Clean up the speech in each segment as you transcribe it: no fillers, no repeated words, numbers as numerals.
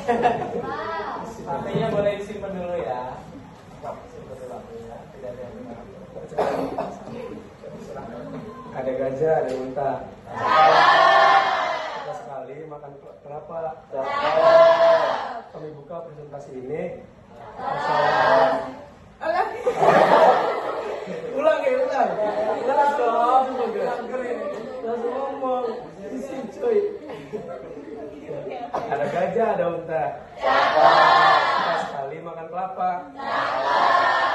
Artinya boleh disimpan dulu ya. Simpan dulu ya. Tidak ada yang benar. Ada gajah, ada unta. Suka sekali makan kelapa. Kami buka presentasi ini. Ulang ya, ulang. Ulang dong. Langsung ngomong. Isi cuy. Ada gajah, ada unta. Suka sekali makan kelapa.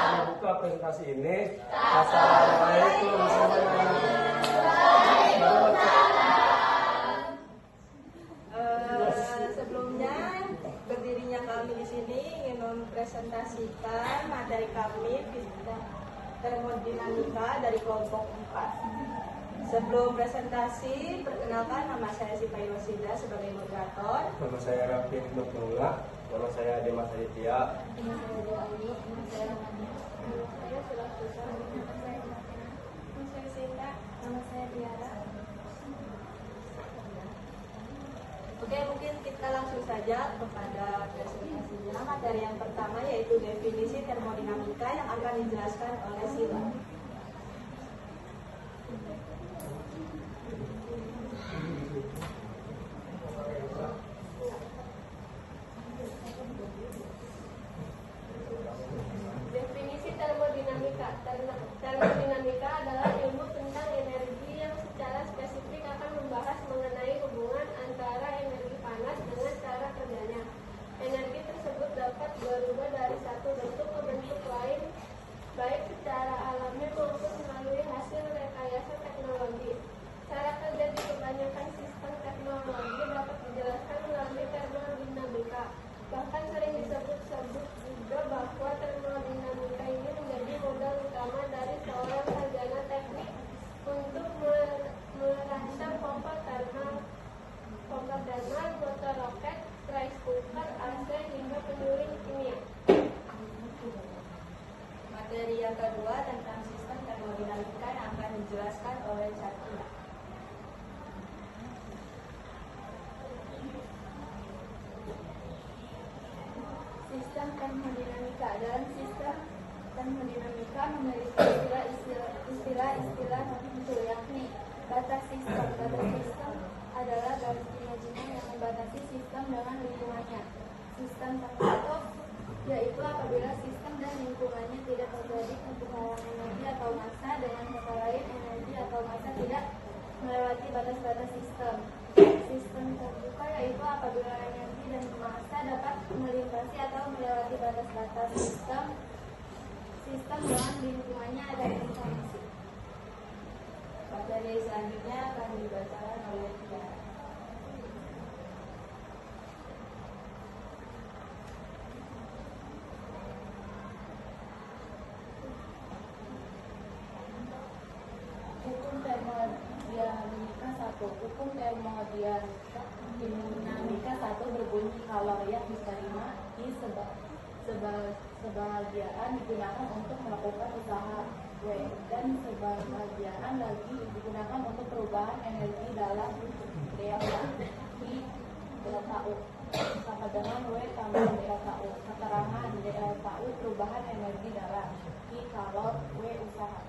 Kami buka presentasi ini. Assalamualaikum semuanya. Sebelumnya berdirinya kami di sini ingin mempresentasikan materi kami termodinamika dari kelompok 4. Sebelum presentasi, perkenalkan nama saya Siva Yosida sebagai moderator. Nama saya Raffi Nurullah. Nama saya Dimas Aditya. Nama saya Dewa Uni. Nama saya Ramania. Nama saya Sulah Susah. Nama saya Matina. Nama saya Sinta. Nama saya Tiara. Oke, mungkin kita langsung saja kepada presentasinya. Materi yang pertama yaitu definisi termodinamika yang akan dijelaskan oleh Sila. Definisi termodinamika. Termodinamika adalah ilmu tentang energi yang secara spesifik akan membahas mengenai hubungan antara energi panas dengan cara kerjanya. Energi tersebut dapat berubah dari satu bentuk ke bentuk lain, baik secara alami maupun melalui hasil rekayasa teknologi. Cara kerja di kebanyakan sistem teknologi dapat dijelaskan melalui termodinamika. Bahkan sering disebut-sebut juga bahwa termodinamika ini menjadi modal utama dari seorang sarjana teknik untuk merancang pompa thermal, motor roket, rice cooker, AC hingga penyuling kimia. Materi yang kedua tentang sistem termodinamika yang akan dijelaskan oleh Cakila. Sistem termodinamika. Dalam sistem termodinamika memiliki istilah-istilah tertentu, yakni batas sistem. Batas sistem adalah garis imajiner yang membatasi sistem dengan lingkungannya. Sistem tertutup yaitu apabila sistem dan lingkungannya tidak terjadi pertukaran energi atau massa, dengan kata lain energi atau massa tidak melewati batas-batas sistem. Sistem terbuka yaitu apabila energi dan massa dapat melintasi atau melewati batas-batas sistem dengan lingkungannya ada informasi. Materi selanjutnya akan dibacakan oleh Tiara. Hukum termodinamika 1. Hukum termodinamika 1 berbunyi kalau yang diterima I sebagian digunakan untuk melakukan usaha W, dan sebagian lagi digunakan untuk perubahan energi dalam delta I delta U sama dengan W tambah delta U. Keterangan delta U perubahan energi dalam I kalau W usaha.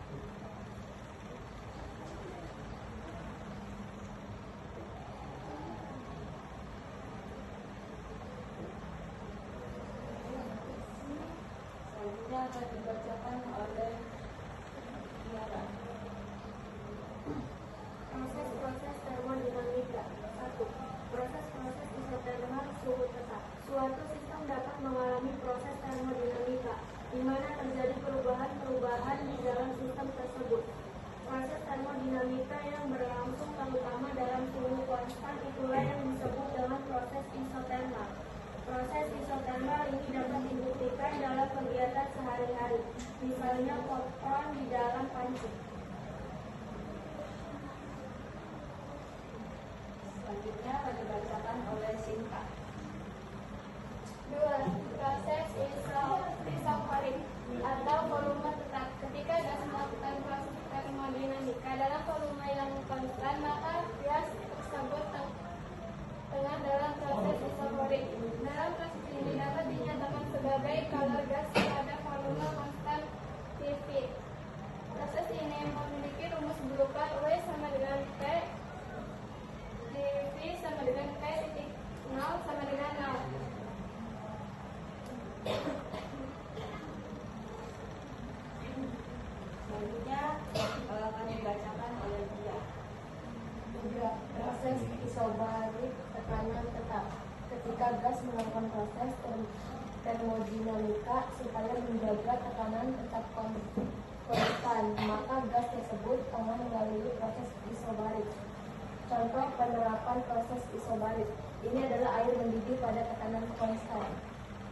Selanjutnya akan dibacakan oleh Tiara. Proses-proses termodinamika. 1. Proses-proses isotermal suhu tetap. Suatu sistem dapat mengalami proses termodinamika, di mana terjadi perubahan-perubahan di dalam sistem tersebut. Proses termodinamika yang berlangsung terutama dalam suhu konstan itulah yang disebut dengan proses isotermal. Proses isotermal ini dapat dibuktikan dalam kegiatan sehari-hari, misalnya popcorn di dalam panci. Selanjutnya akan dibacakan oleh Sinta. 2. Proses isokorik atau volume tetap. Ketika gas melakukan proses termodinamika dalam volume yang konstan, maka gas tersebut tengah dalam proses isokorik. Dalam gas melakukan proses termodinamika supaya menjaga tekanan tetap konstan, maka gas tersebut akan melalui proses isobarik. Contoh penerapan proses isobarik. Ini adalah air mendidih pada tekanan konstan.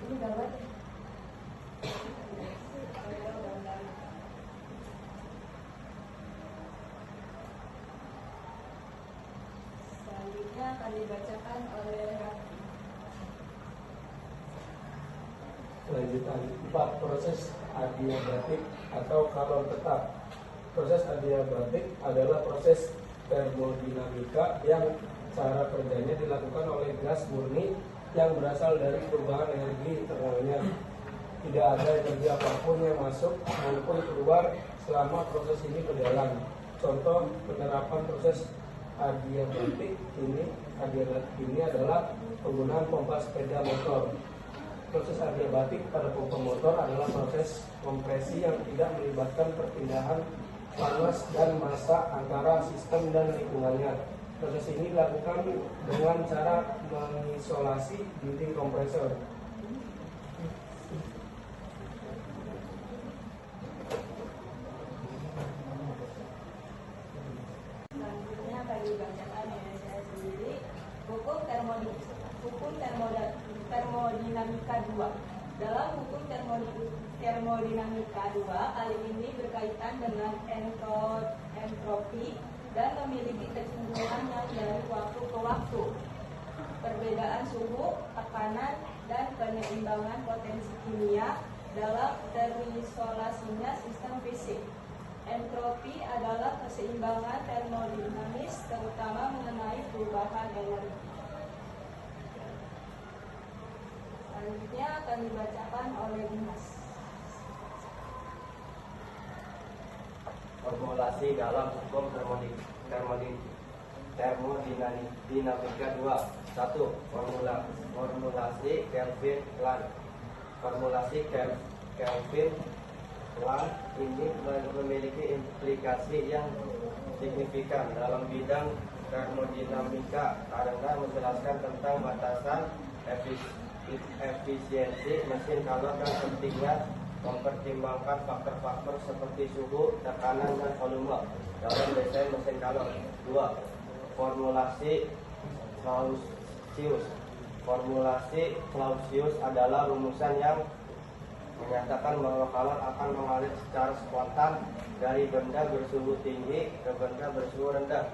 Ini gambar. Selanjutnya akan dibacakan oleh Raffi. Lanjutan 4. Proses adiabatik atau kalor tetap. Proses adiabatik adalah proses termodinamika yang cara kerjanya dilakukan oleh gas murni yang berasal dari perubahan energi internalnya. Tidak ada energi apapun yang masuk maupun keluar selama proses ini berjalan. Contoh penerapan proses adiabatik ini adalah penggunaan pompa sepeda motor. Proses adiabatik pada pompa motor adalah proses kompresi yang tidak melibatkan perpindahan panas dan massa antara sistem dan lingkungannya. Proses ini dilakukan dengan cara mengisolasi dinding kompresor. Selanjutnya akan dibacakan oleh saya sendiri. Hukum termodinamika 2. Dalam hukum termodinamika 2 kali ini berkaitan dengan entropi dan memiliki kecenderungan yang dari waktu ke waktu. Perbedaan suhu, tekanan, dan penyeimbangan potensi kimia dalam terisolasinya sistem fisik. Entropi adalah keseimbangan termodinamis terutama mengenai perubahan energi. Selanjutnya akan dibacakan oleh Dimas. Formulasi dalam hukum termodinamika 2. 1. Formulasi Kelvin-Planck. Formulasi Kelvin-Planck ini memiliki implikasi yang signifikan dalam bidang termodinamika karena menjelaskan tentang batasan efisiensi mesin kalor dan pentingnya mempertimbangkan faktor-faktor seperti suhu, tekanan, dan volume dalam desain mesin kalor. 2. Formulasi Clausius. Formulasi Clausius adalah rumusan yang menyatakan bahwa kalor akan mengalir secara spontan dari benda bersuhu tinggi ke benda bersuhu rendah.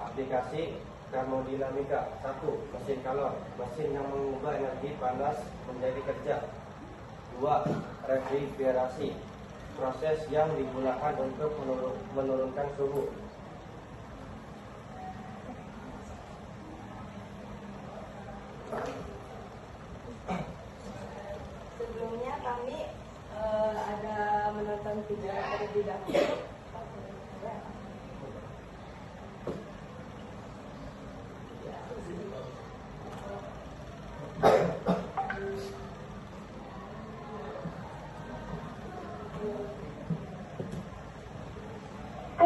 Aplikasi termodinamika. 1. Mesin kalor, mesin yang mengubah energi panas menjadi kerja. 2. Refrigerasi, proses yang digunakan untuk menurunkan suhu. Sebelumnya kami ada menonton video terlebih dahulu.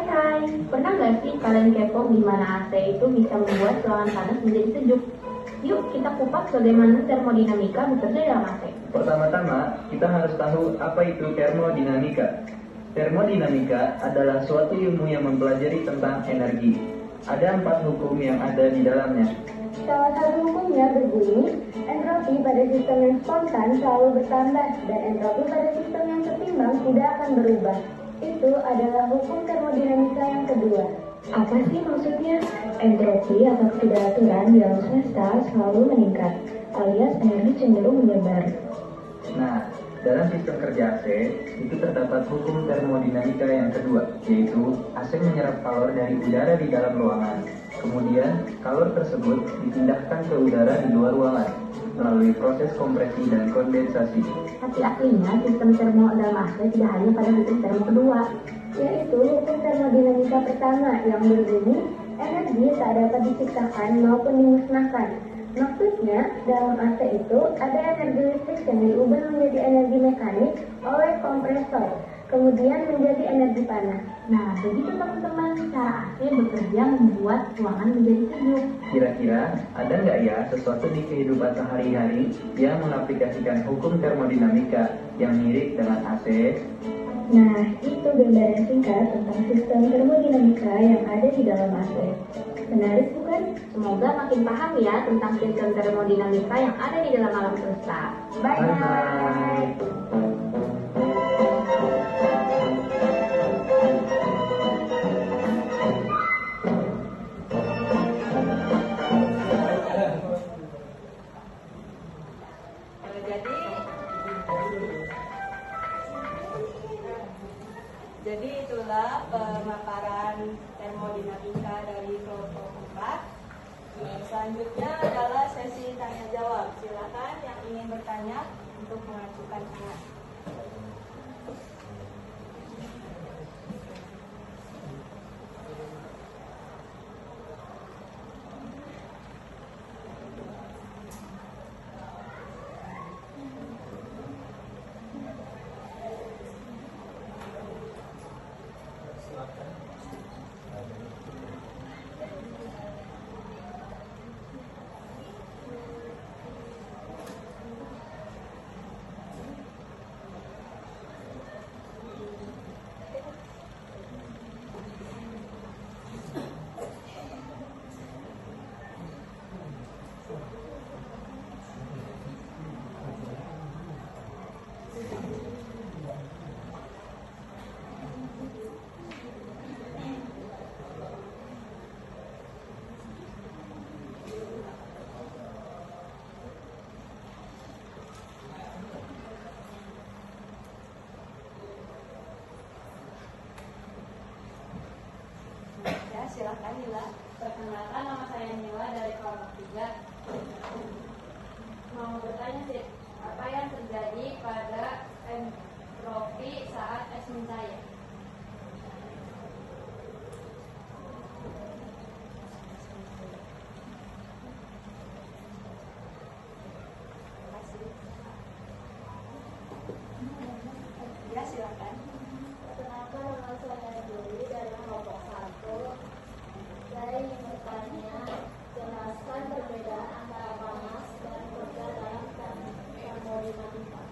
Hai, pernah nggak sih kalian kepo gimana AC itu bisa membuat ruangan panas menjadi sejuk? Yuk kita kupas bagaimana termodinamika bekerja dalam AC. Pertama-tama, kita harus tahu apa itu termodinamika. Termodinamika adalah suatu ilmu yang mempelajari tentang energi. Ada 4 hukum yang ada di dalamnya. Salah satu hukumnya berbunyi, entropi pada sistem yang spontan selalu bertambah dan entropi pada sistem yang setimbang tidak akan berubah. Itu adalah hukum termodinamika yang kedua. Apa sih maksudnya? Entropi atau ketidakaturan di alam semesta selalu meningkat, alias energi cenderung menyebar. Nah, dalam sistem kerja AC, itu terdapat hukum termodinamika yang kedua, yaitu AC menyerap kalor dari udara di dalam ruangan. Kemudian, kalor tersebut dipindahkan ke udara di luar ruangan melalui proses kompresi dan kondensasi. Tapi aslinya sistem termo dalam AC tidak hanya pada hukum termo kedua, yaitu hukum termodinamika pertama yang berbunyi energi tak dapat diciptakan maupun dimusnahkan. Maksudnya, dalam AC itu ada energi listrik yang diubah menjadi energi mekanik oleh kompresor, kemudian menjadi energi panas. Nah, begitu teman-teman, cara AC bekerja membuat ruangan menjadi sejuk. Kira-kira ada nggak ya sesuatu di kehidupan sehari-hari yang mengaplikasikan hukum termodinamika yang mirip dengan AC? Nah, itu gambaran singkat tentang sistem termodinamika yang ada di dalam AC. Menarik bukan? Semoga makin paham ya tentang sistem termodinamika yang ada di dalam alam semesta. Bye-bye. Jadi itulah pemaparan termodinamika dari kelompok 4. Selanjutnya adalah sesi tanya jawab. Silakan yang ingin bertanya untuk mengajukan tangan. Silakan Nila. Perkenalkan, nama saya Nila dari kelompok 3. Mau bertanya sih, apa yang terjadi pada entropi saat es mencair? Ya, silakan. Perkenalkan, nama saya Juli dari kelompok 1. Saya ingin bertanya, jelaskan perbedaan antara panas dan kerja dalam termodinamika.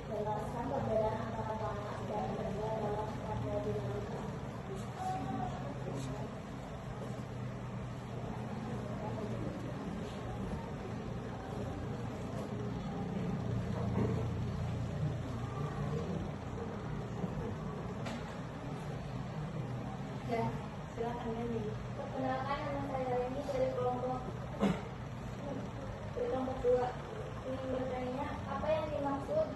Jelaskan perbedaan antara panas dan kerja dalam termodinamika. Ya, silakan Neni. Perkenalkan, nama saya Reni dari kelompok 2. Ingin bertanya, apa yang dimaksud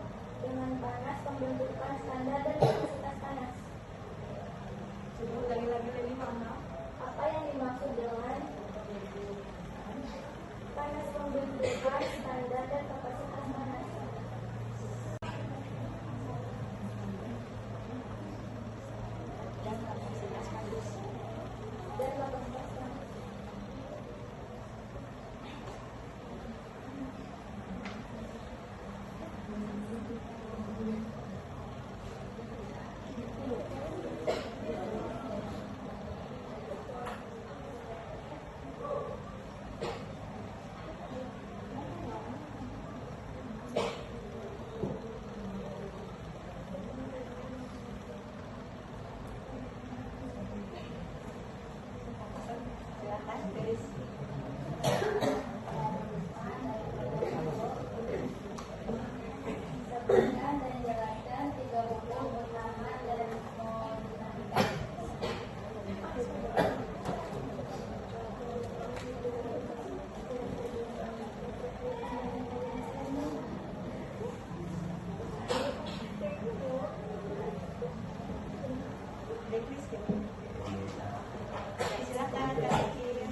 dengan panas, pembentukan standar dan kapasitas panas? Coba ulangi lagi Neni, maaf. Apa yang dimaksud dengan panas, pembentukan standar dan kapasitas panas? Dan kapasitas panas. Dan kapasitas panas. Silakan Grace. Sebutkan dan jelaskan 3 hukum utama termodinamika. Silakan Kak Kiki.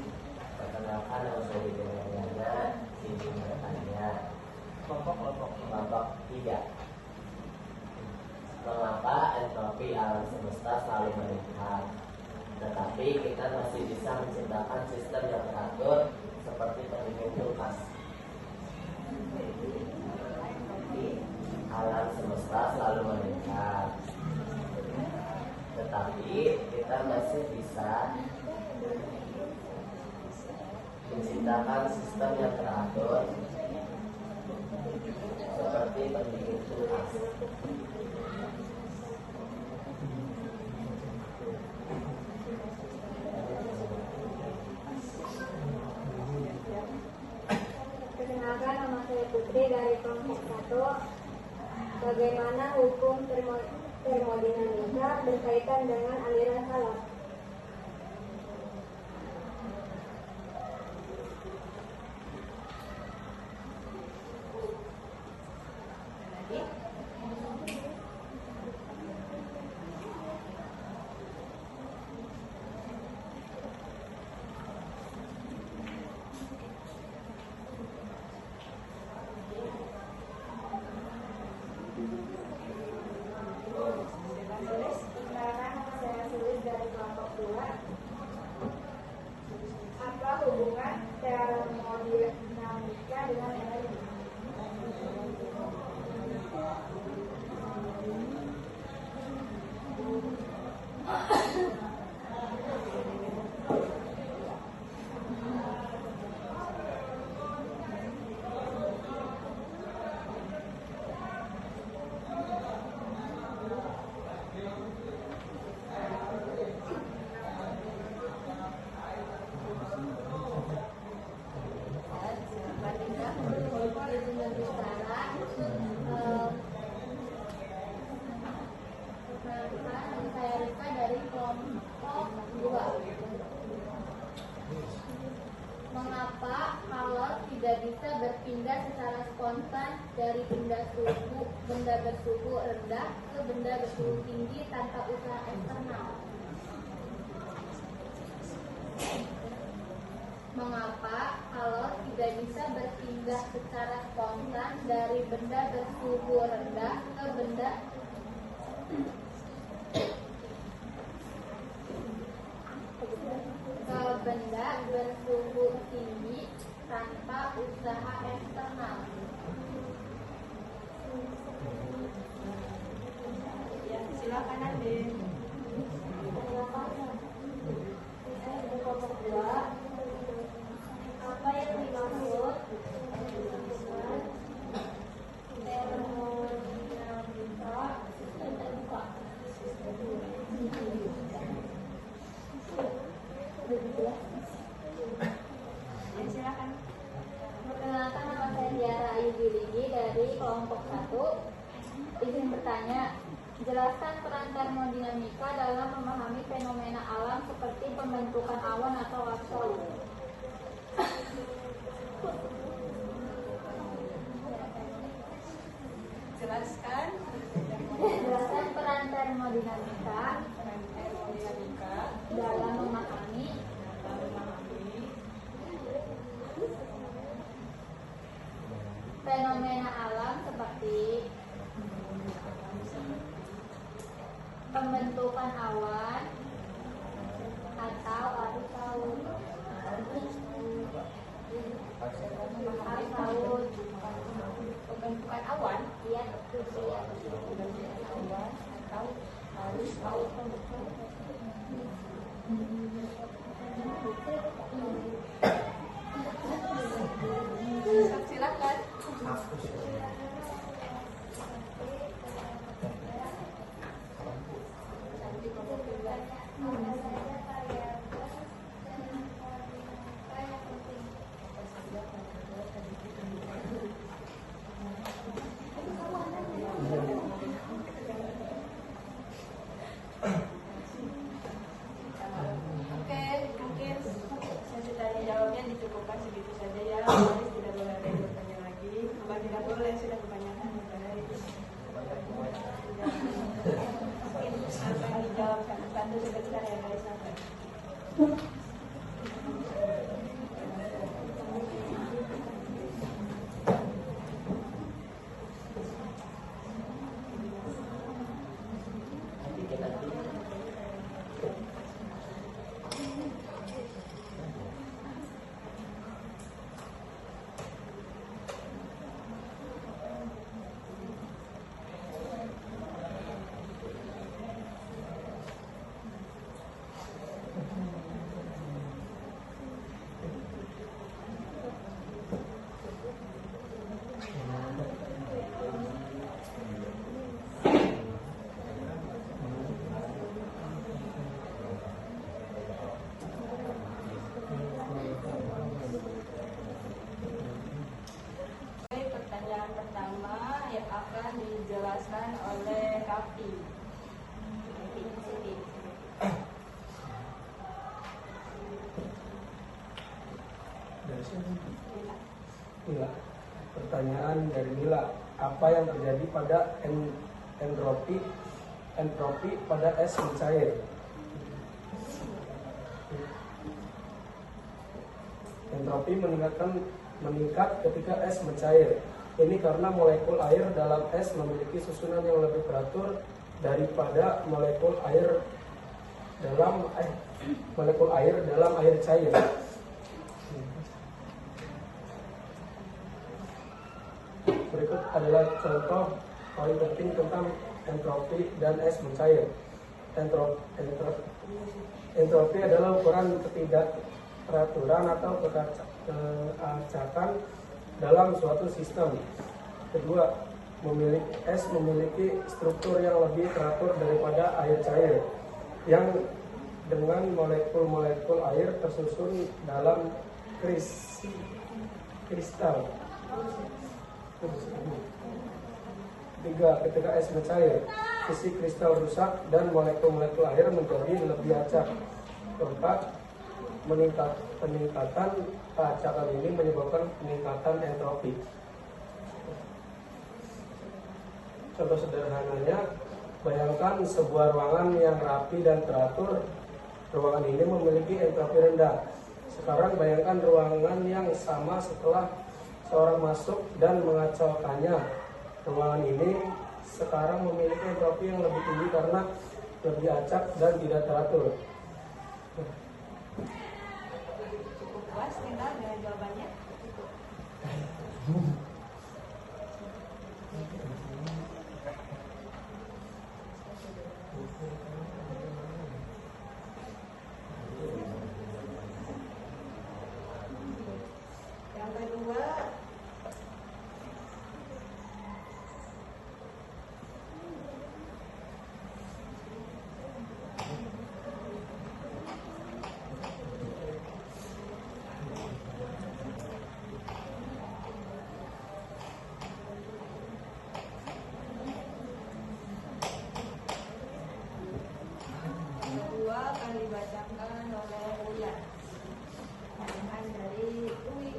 Perkenalkan, nama saya Widya, izin bertanya. Kelompok 3. Mengapa entropi alam semesta selalu meningkat, tetapi kita masih bisa menciptakan sistem yang teratur seperti pendingin kulkas? Alam semesta selalu meningkat, tetapi kita masih bisa Tindakan sistem yang teratur seperti pendingin kulkas. Perkenalkan, nama saya Putri dari kelompok 1. Bagaimana hukum termodinamika berkaitan dengan aliran kalor? Perkenalkan, nama saya Sulis dari kelompok 2. Apa hubungan termodinamika dengan energi? Saya Rika dari kelompok 2. Mengapa kalor tidak bisa berpindah secara spontan dari benda bersuhu rendah ke benda bersuhu tinggi tanpa usaha eksternal? Mengapa kalor tidak bisa berpindah secara spontan dari benda bersuhu rendah ke benda bersuhu tinggi tanpa usaha eksternal? Ya, silakan Ade. Apa yang dimaksud termodinamika? Ya, silakan. Perkenalkan, nama saya Tiara Ayu Biligi dari kelompok 1. Izin bertanya, jelaskan peran termodinamika dalam memahami fenomena alam seperti pembentukan awan atau arus laut. Jelaskan Jelaskan peran termodinamika dalam memahami fenomena alam seperti pembentukan awan atau arus laut. pembentukan awan. Iya, betul ya. Pembentukan awan atau arus laut. Silakan. Oke, mungkin sesi tanya jawabnya dicukupkan segitu saja ya. Tidak boleh ada yang bertanya lagi. Bukan tidak boleh, sudah kebanyakan. Baik. Mungkin apa yang dijawab satu sebentar ya guys. Sampai. Dari sini. Mila. Pertanyaan dari Mila, apa yang terjadi pada entropi pada es mencair? Entropi meningkat ketika es mencair. Ini karena molekul air dalam es memiliki susunan yang lebih teratur daripada molekul air dalam air cair. Berikut adalah contoh paling penting tentang entropi dan es mencair. Entropi adalah ukuran ketidakteraturan atau keacakan dalam suatu sistem. Kedua, es memiliki struktur yang lebih teratur daripada air cair, yang dengan molekul-molekul air tersusun dalam kristal. Tiga, ketika es mencair, isi kristal rusak dan molekul-molekul air menjadi lebih acak. Keempat, peningkatan keacakan ini menyebabkan peningkatan entropi. Contoh sederhananya, bayangkan sebuah ruangan yang rapi dan teratur. Ruangan ini memiliki entropi rendah. Sekarang bayangkan ruangan yang sama setelah seorang masuk dan mengacaukannya. Ruangan ini sekarang memiliki entropi yang lebih tinggi karena lebih acak dan tidak teratur. Cukup puas tinggal dengan jawabannya. Yang kedua, akan dibacakan oleh Uya. Pertanyaan dari Uwi.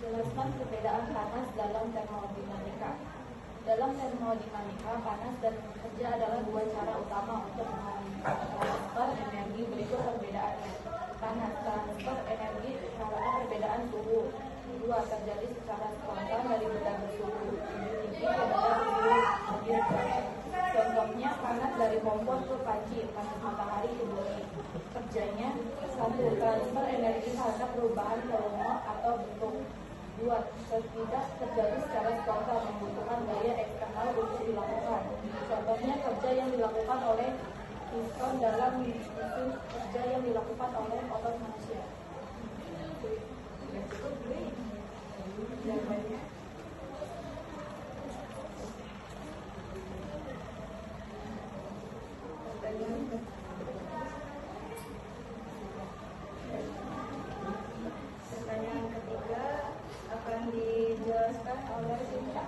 Jelaskan perbedaan panas dalam termodinamika. Dalam termodinamika, panas dan kerja adalah dua cara utama untuk mentransfer energi. Berikut perbedaannya. Panas, transfer energi disebabkan perbedaan suhu. Dua, terjadi secara spontan dari benda bersuhu tinggi ke benda bersuhu lebih rendah. Contohnya, panas dari kompor ke panci, panas matahari ke bumi. Kerjanya, satu, transfer energi karena perubahan volume atau bentuk. Dua, tidak terjadi secara spontan, membutuhkan daya eksternal untuk dilakukan. Contohnya, kerja yang dilakukan oleh piston dalam mesin kerja yang dilakukan oleh otot manusia. Cukup Uwi. Jawabannya. Pertanyaan ketiga akan dijelaskan oleh Sinta.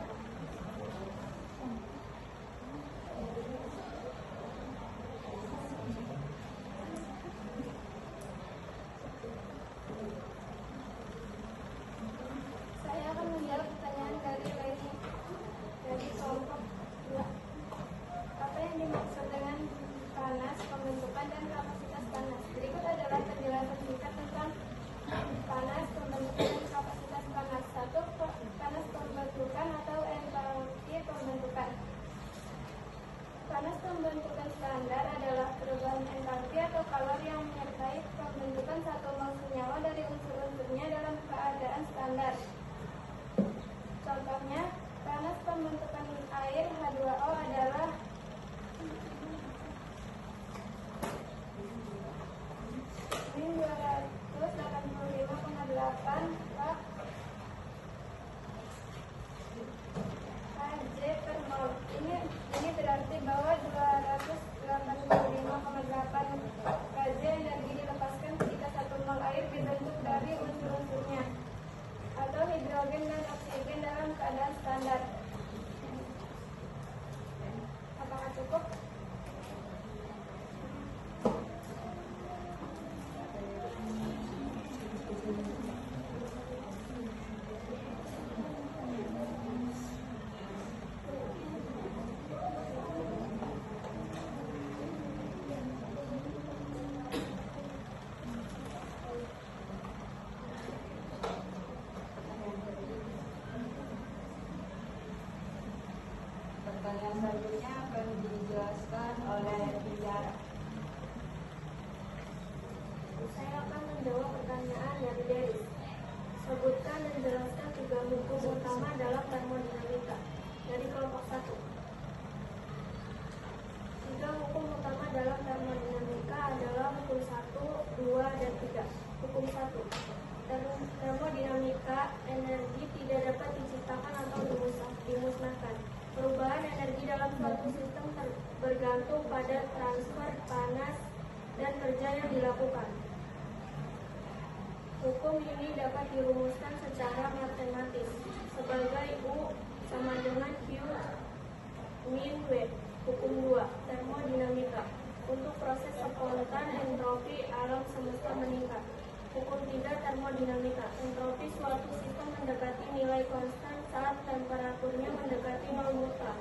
Saya akan menjawab selanjutnya akan dijelaskan oleh Tiara. Saya akan menjawab pertanyaan dari Deris. Sebutkan dan jelaskan 3 hukum utama dalam termodinamika dari kelompok 1. 3 hukum utama dalam termodinamika adalah hukum 1, 2, dan 3. Hukum 1. Termodinamika, energi tidak dapat diciptakan atau dimusnahkan. Perubahan energi dalam suatu sistem bergantung pada transfer panas dan kerja yang dilakukan. Hukum ini dapat dirumuskan secara matematis sebagai U sama dengan Q min W. Hukum 2. Termodinamika. Untuk proses spontan, entropi alam semesta meningkat. Hukum 3. Termodinamika. Entropi suatu sistem mendekati nilai konstan saat temperaturnya mendekati 0 mutlak.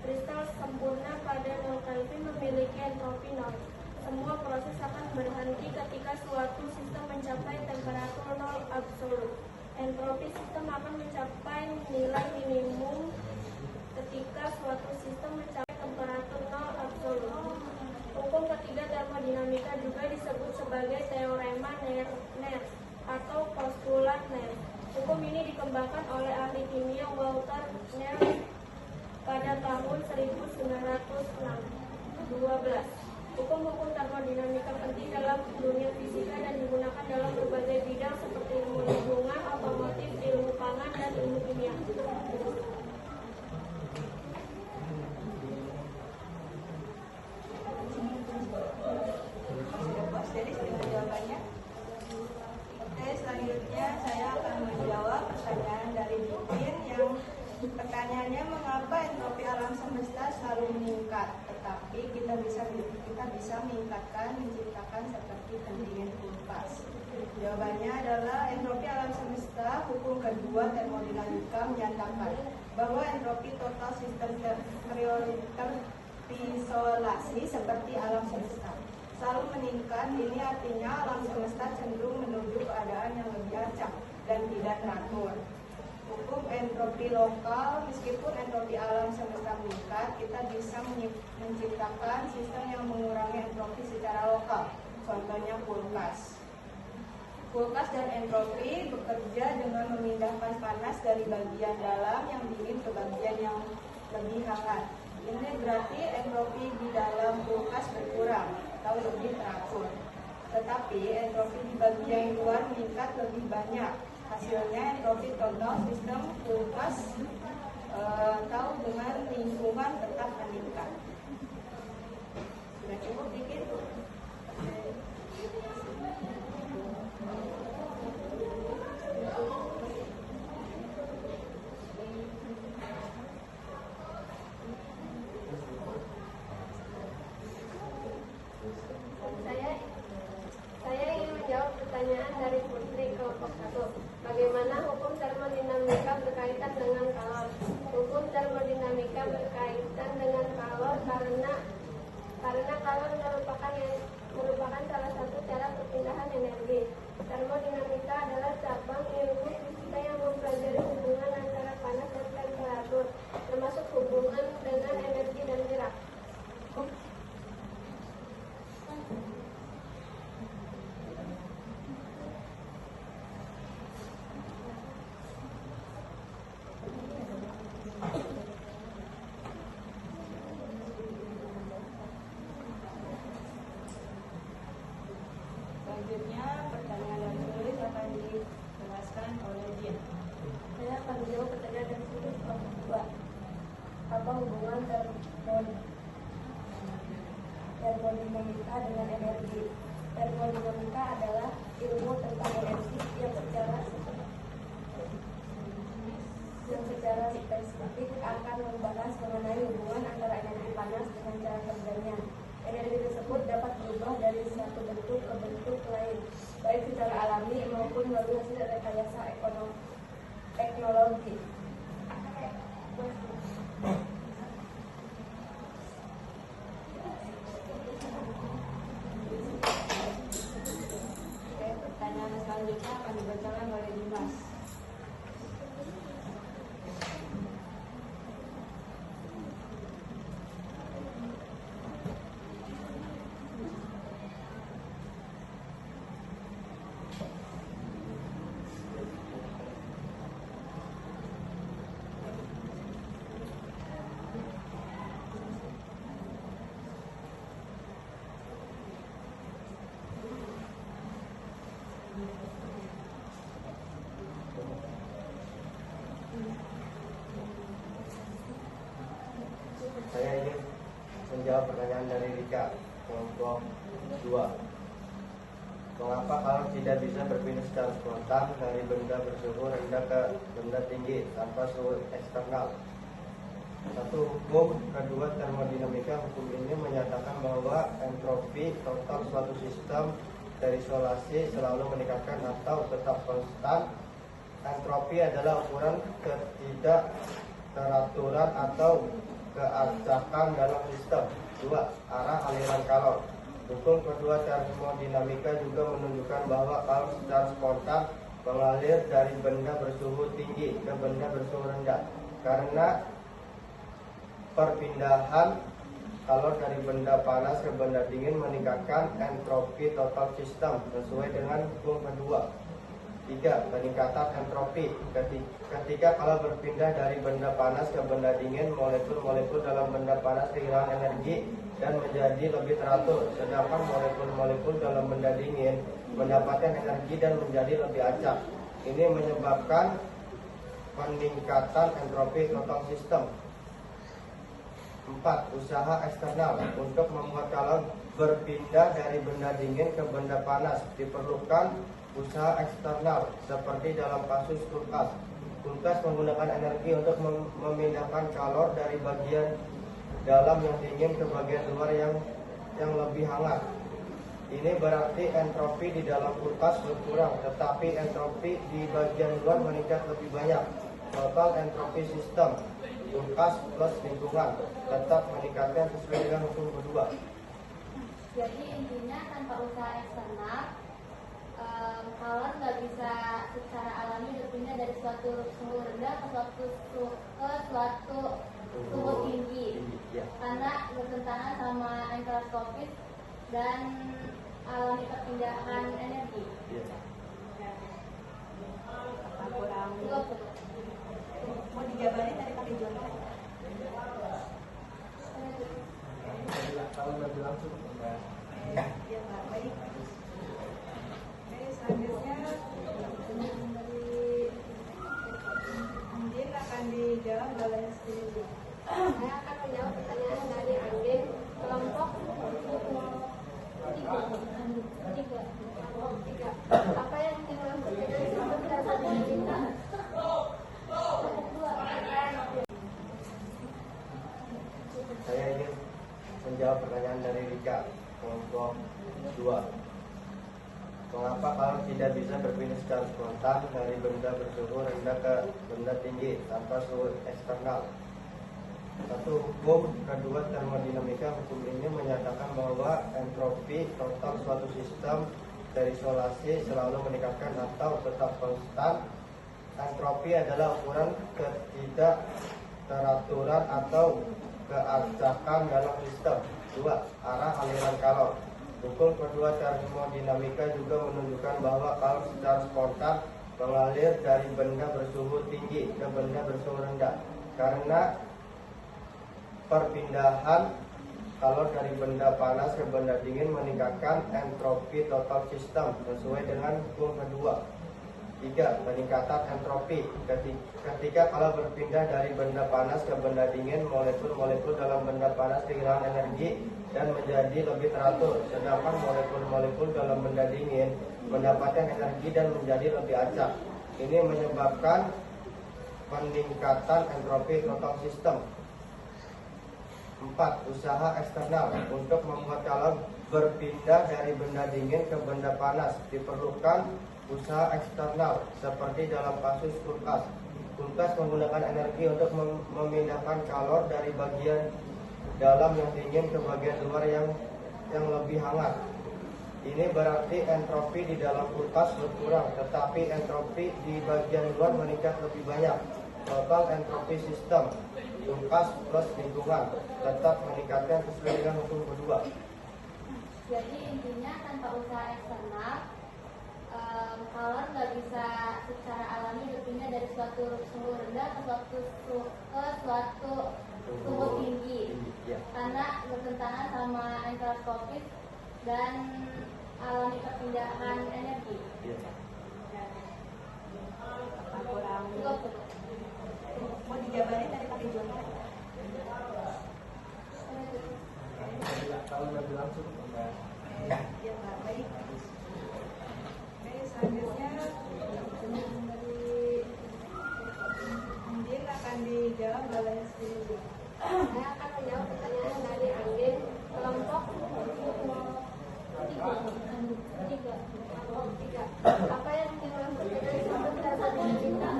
Kristal sempurna pada 0 Kelvin memiliki entropi 0. Semua proses akan berhenti ketika suatu sistem mencapai temperatur 0 absolut. Entropi sistem akan mencapai nilai minimum ketika suatu sistem mencapai temperatur 0 absolut. Hukum ketiga termodinamika juga disebut sebagai teorema Nernst atau postulat Nernst. Hukum ini dikembangkan oleh ahli kimia Walter Nernst pada tahun 1912. Hukum-hukum termodinamika penting dalam dunia fisika dan digunakan dalam berbagai bidang seperti ilmu lingkungan, otomotif, ilmu pangan, dan ilmu kimia. Puas jadi dengan jawabannya. Oke, selanjutnya saya akan menjawab pertanyaan dari Bikin yang pertanyaannya, mengapa entropi alam semesta selalu meningkat, tetapi kita bisa menciptakan seperti pendingin kulkas. Jawabannya adalah entropi alam semesta. Hukum kedua termodinamika menyatakan bahwa entropi total sistem terisolasi seperti alam semesta selalu meningkat. Ini artinya alam semesta cenderung menuju keadaan yang lebih acak dan tidak teratur. Hukum entropi lokal, meskipun entropi alam semesta meningkat, kita bisa menciptakan sistem yang mengurangi entropi secara lokal. Contohnya kulkas. Kulkas dan entropi bekerja dengan memindahkan panas dari bagian dalam yang dingin ke bagian yang lebih hangat. Ini berarti entropi di dalam kulkas berkurang atau lebih teratur. Tetapi entropi di bagian luar meningkat lebih banyak. Hasilnya entropi total sistem kulkas atau dengan lingkungan tetap meningkat. Sudah cukup dikit? Saya ingin menjawab pertanyaan dari Putri kelompok 1. Bagaimana hukum termodinamika berkaitan dengan kalor? Hukum termodinamika berkaitan dengan kalor karena kalor merupakan salah satu cara perpindahan energi. Termodinamika adalah cabang ilmu fisika yang mempelajari hubungan antara panas dan temperatur, termasuk hubungan dengan energi dan gerak. Selanjutnya pertanyaan dari tulis akan dijelaskan oleh Dia. Saya akan menjawab pertanyaan dari sudut kelompok 2. Apa hubungan termodinamika dengan energi? Termodinamika adalah ilmu tentang energi yang secara spesifik akan membahas mengenai hubungan antara energi panas dengan cara kerjanya. Energi tersebut dapat berubah dari satu bentuk ke bentuk lain, baik secara alami maupun melalui hasil rekayasa teknologi. Oke, pertanyaan selanjutnya akan dibacakan oleh Dimas. Saya ingin menjawab pertanyaan dari Rika, kelompok 2. Mengapa kalor tidak bisa berpindah secara spontan dari benda bersuhu rendah ke benda tinggi tanpa suhu eksternal? Satu, hukum kedua termodinamika. Hukum ini menyatakan bahwa entropi total suatu sistem terisolasi selalu meningkatkan atau tetap konstan. Entropi adalah ukuran ketidakteraturan atau keacakan dalam sistem. 2. Arah aliran kalor. Hukum kedua termodinamika juga menunjukkan bahwa kalor secara spontan mengalir dari benda bersuhu tinggi ke benda bersuhu rendah karena perpindahan kalor dari benda panas ke benda dingin meningkatkan entropi total sistem sesuai dengan hukum kedua. 3. Peningkatan entropi. Ketika kalor berpindah dari benda panas ke benda dingin, molekul-molekul dalam benda panas kehilangan energi dan menjadi lebih teratur, sedangkan molekul-molekul dalam benda dingin mendapatkan energi dan menjadi lebih acak. Ini menyebabkan peningkatan entropi total sistem. 4. Usaha eksternal. Untuk membuat kalor berpindah dari benda dingin ke benda panas diperlukan usaha eksternal seperti dalam kasus kulkas. Kulkas menggunakan energi untuk memindahkan kalor dari bagian dalam yang dingin ke bagian luar yang lebih hangat. Ini berarti entropi di dalam kulkas berkurang, tetapi entropi di bagian luar meningkat lebih banyak. Total entropi sistem kulkas plus lingkungan tetap meningkatkan sesuai dengan hukum kedua. Jadi intinya tanpa usaha eksternal, kalor nggak bisa secara alami berpindah dari suatu suhu rendah ke suatu suhu tinggi karena bertentangan sama entroskopis dan alami perpindahan energi. Kurang. Mau dijabarin dari pakai contoh? Kalau lebih langsung enggak. Ya, Pak. Baik. Oke, selanjutnya dari Andin akan dijawab oleh Steve. Saya akan menjawab pertanyaan dari Andin, kelompok 3. Apa yang dimaksud dengan sistem termodinamika? Saya ingin menjawab pertanyaan dari Rika, kelompok 2. Mengapa kalor tidak bisa berpindah secara spontan dari benda bersuhu rendah ke benda tinggi tanpa suhu eksternal? Satu, hukum kedua termodinamika. Hukum ini menyatakan bahwa entropi total suatu sistem terisolasi selalu meningkatkan atau tetap konstan. Entropi adalah ukuran ketidakteraturan atau keacakan dalam sistem. 2. Arah aliran kalor. Hukum kedua termodinamika juga menunjukkan bahwa kalor secara spontan mengalir dari benda bersuhu tinggi ke benda bersuhu rendah karena perpindahan kalor dari benda panas ke benda dingin meningkatkan entropi total sistem sesuai dengan hukum kedua. 3. Peningkatan entropi. Ketika kalor berpindah dari benda panas ke benda dingin, molekul-molekul dalam benda panas kehilangan energi dan menjadi lebih teratur, sedangkan molekul-molekul dalam benda dingin mendapatkan energi dan menjadi lebih acak. Ini menyebabkan peningkatan entropi total sistem. 4. Usaha eksternal. Untuk membuat kalor berpindah dari benda dingin ke benda panas diperlukan usaha eksternal seperti dalam kasus kulkas. Kulkas menggunakan energi untuk memindahkan kalor dari bagian dalam yang dingin ke bagian luar yang lebih hangat. Ini berarti entropi di dalam kulkas berkurang, tetapi entropi di bagian luar meningkat lebih banyak. Total entropi sistem kulkas plus lingkungan tetap meningkatkan sesuai dengan hukum kedua. Jadi intinya tanpa usaha eksternal, kalor nggak bisa secara alami berpindah dari suatu suhu rendah ke suatu suhu tinggi karena bertentangan sama entroskopis dan alami perpindahan energi. Kurang. Mau dijabarin dari pakai contoh? kalau lebih langsung enggak. Ya Pak, baik. Oke, selanjutnya dari Andin akan dijawab oleh Sri. Saya akan menjawab pertanyaan dari Andin. Kelompok tiga. Apa yang dimaksud dengan sistem termodinamika?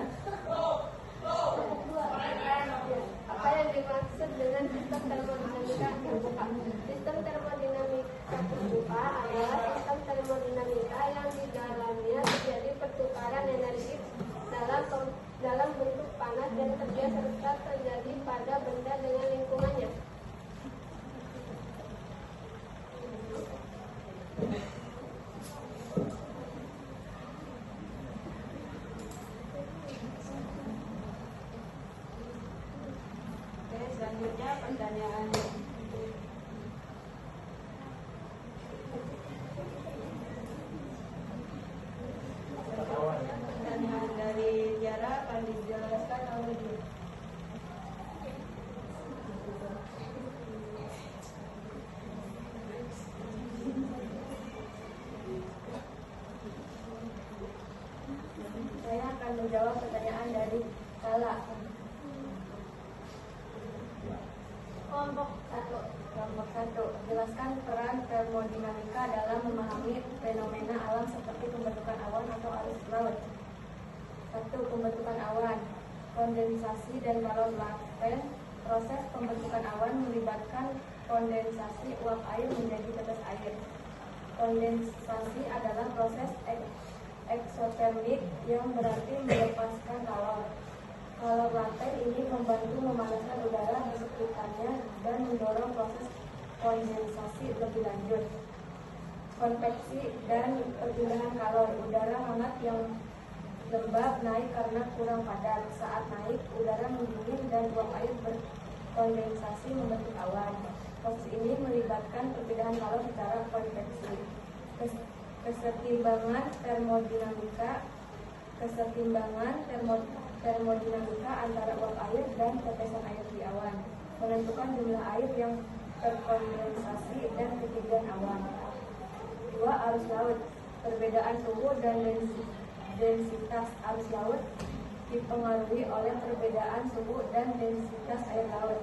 Apa yang dimaksud dengan sistem termodinamika terbuka? Sistem termodinamika terbuka adalah sistem termodinamika yang di dalamnya terjadi pertukaran energi dalam bentuk panas dan kerja serta terjadi pada benda dengan lingkungannya. Oke, selanjutnya pertanyaan dari Tiara akan dijelaskan oleh dia. Saya akan menjawab pertanyaan dari Kala. Kelompok 1. Jelaskan peran termodinamika dalam memahami fenomena alam seperti pembentukan awan atau arus laut. 1. Pembentukan awan. Kondensasi dan balon laten. Proses pembentukan awan melibatkan kondensasi uap air menjadi tetes air. Kondensasi adalah proses eksotermik yang berarti melepaskan kalor. Kalor laten ini membantu memanaskan udara di sekitarnya dan mendorong proses kondensasi lebih lanjut. Konveksi dan perpindahan kalor. Udara hangat yang lembab naik karena kurang padat. Saat naik, udara mendingin dan uap air berkondensasi membentuk awan. Proses ini melibatkan perpindahan kalor secara konveksi. Kesetimbangan termodinamika antara uap air dan tetesan air di awan. Menentukan jumlah air yang terkondensasi dan ketinggian awan. 2. Arus laut. Perbedaan suhu dan densitas arus laut dipengaruhi oleh perbedaan suhu dan densitas air laut.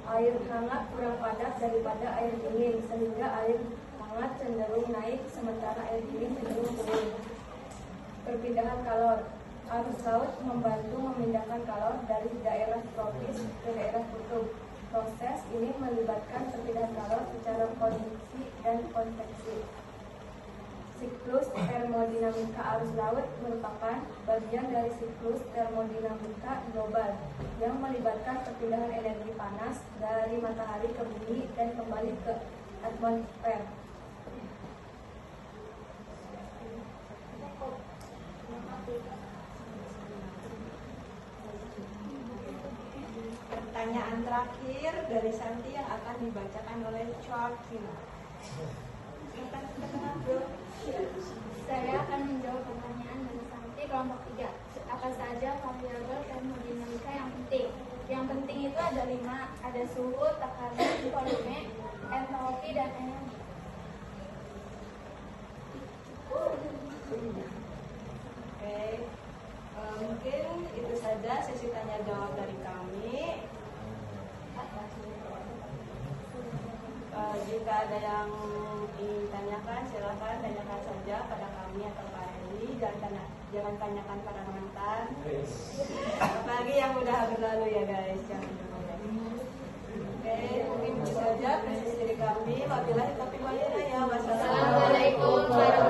Air hangat kurang padat daripada air dingin, sehingga air hangat cenderung naik sementara air dingin cenderung turun. Perpindahan kalor. Arus laut membantu memindahkan kalor dari daerah tropis ke daerah kutub. Proses ini melibatkan perpindahan kalor secara konveksi dan konveksi. Siklus termodinamika arus laut merupakan bagian dari siklus termodinamika global yang melibatkan perpindahan energi panas dari matahari ke bumi dan kembali ke atmosfer. Pertanyaan terakhir dari Santi yang akan dibacakan oleh Chwarkin. Saya akan menjawab pertanyaan dari Santi kelompok 3. Apa saja variabel termodinamika yang penting? Yang penting itu ada 5, ada suhu, tekanan, volume, entalpi, dan energi. Oke, mungkin itu saja sesi tanya jawab dari kami. Jika ada yang ingin tanyakan, silakan tanyakan saja pada kami atau Pak Eli. Jangan tanyakan para mantan. Apalagi yang udah berlalu ya guys. Jangan lupa. Oke, mungkin itu saja presisi dari kami. Wabillahi taufiq wal hidayah. Wassalamualaikum warahmatullahi wabarakatuh.